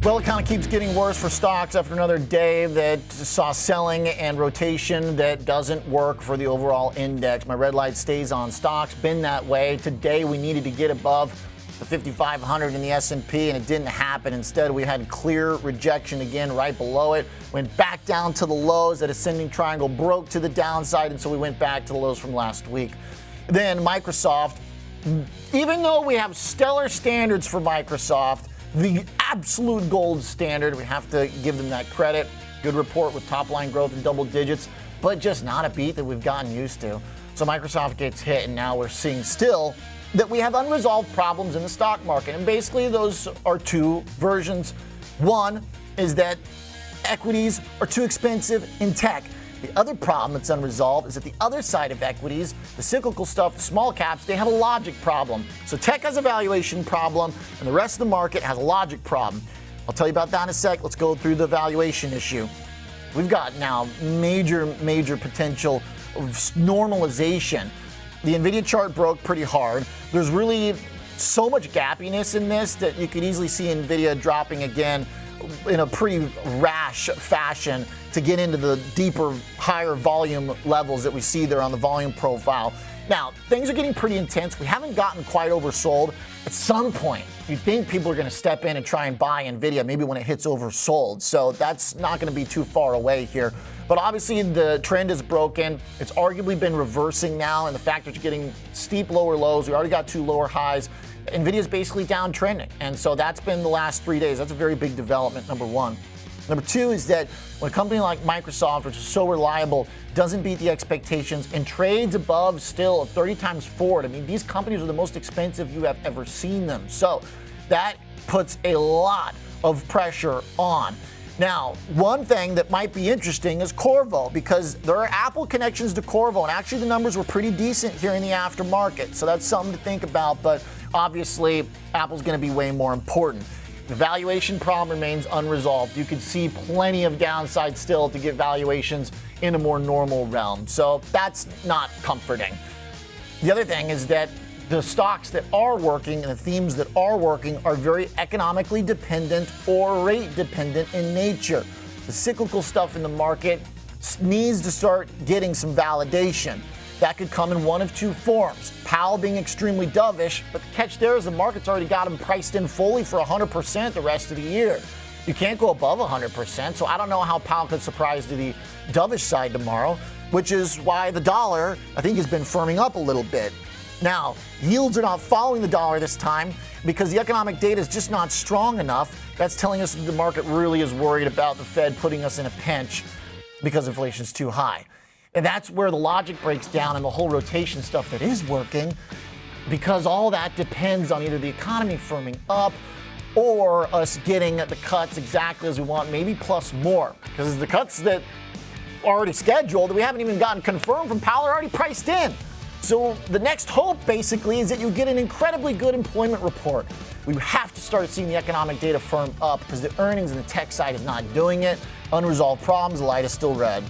Well, it kind of keeps getting worse for stocks after another day that saw selling and rotation that doesn't work for the overall index. My red light stays on stocks, been that way. Today we needed to get above the 5,500 in the S&P, and it didn't happen. Instead, we had clear rejection again right below it. Went back down to the lows. That ascending triangle broke to the downside, and so we went back to the lows from last week. Then Microsoft, even though we have stellar standards for Microsoft, the absolute gold standard, we have to give them that credit. Good report with top line growth in double digits, but just not a beat that we've gotten used to. So Microsoft gets hit, and now we're seeing still that we have unresolved problems in the stock market. And basically those are two versions. One is that equities are too expensive in tech. The other problem that's unresolved is that the other side of equities, the cyclical stuff, the small caps, they have a logic problem. So tech has a valuation problem, and the rest of the market has a logic problem. I'll tell you about that in a sec. Let's go through the valuation issue. We've got now major potential of normalization. The NVIDIA chart broke pretty hard. There's really so much gappiness in this that you could easily see NVIDIA dropping again in a pretty rash fashion to get into the deeper, higher volume levels that we see there on the volume profile. Now, things are getting pretty intense. We haven't gotten quite oversold. At some point, you think people are going to step in and try and buy NVIDIA, maybe when it hits oversold. So that's not going to be too far away here. But obviously, the trend is broken. It's arguably been reversing now, and the fact that you're getting steep lower lows, we already got two lower highs. NVIDIA's basically downtrending, and so that's been the last 3 days. That's a very big development, number one. Number two is that when a company like Microsoft, which is so reliable, doesn't beat the expectations and trades above still 30 times forward, I mean, these companies are the most expensive you have ever seen them. So that puts a lot of pressure on. Now, one thing that might be interesting is Corvo, because there are Apple connections to Corvo, and actually the numbers were pretty decent here in the aftermarket. So that's something to think about, but obviously Apple's going to be way more important. The valuation problem remains unresolved. You could see plenty of downside still to get valuations in a more normal realm. So that's not comforting. The other thing is that the stocks that are working and the themes that are working are very economically dependent or rate dependent in nature. The cyclical stuff in the market needs to start getting some validation. That could come in one of two forms. Powell being extremely dovish, but the catch there is the market's already got him priced in fully for 100% the rest of the year. You can't go above 100%, so I don't know how Powell could surprise to the dovish side tomorrow, which is why the dollar, I think, has been firming up a little bit. Now, yields are not following the dollar this time because the economic data is just not strong enough. That's telling us that the market really is worried about the Fed putting us in a pinch because inflation's too high. And that's where the logic breaks down and the whole rotation stuff that is working, because all that depends on either the economy firming up or us getting the cuts exactly as we want, maybe plus more. Because the cuts that are already scheduled, that we haven't even gotten confirmed from Powell, are already priced in. So the next hope, basically, is that you get an incredibly good employment report. We have to start seeing the economic data firm up because the earnings and the tech side is not doing it. Unresolved problems, the light is still red.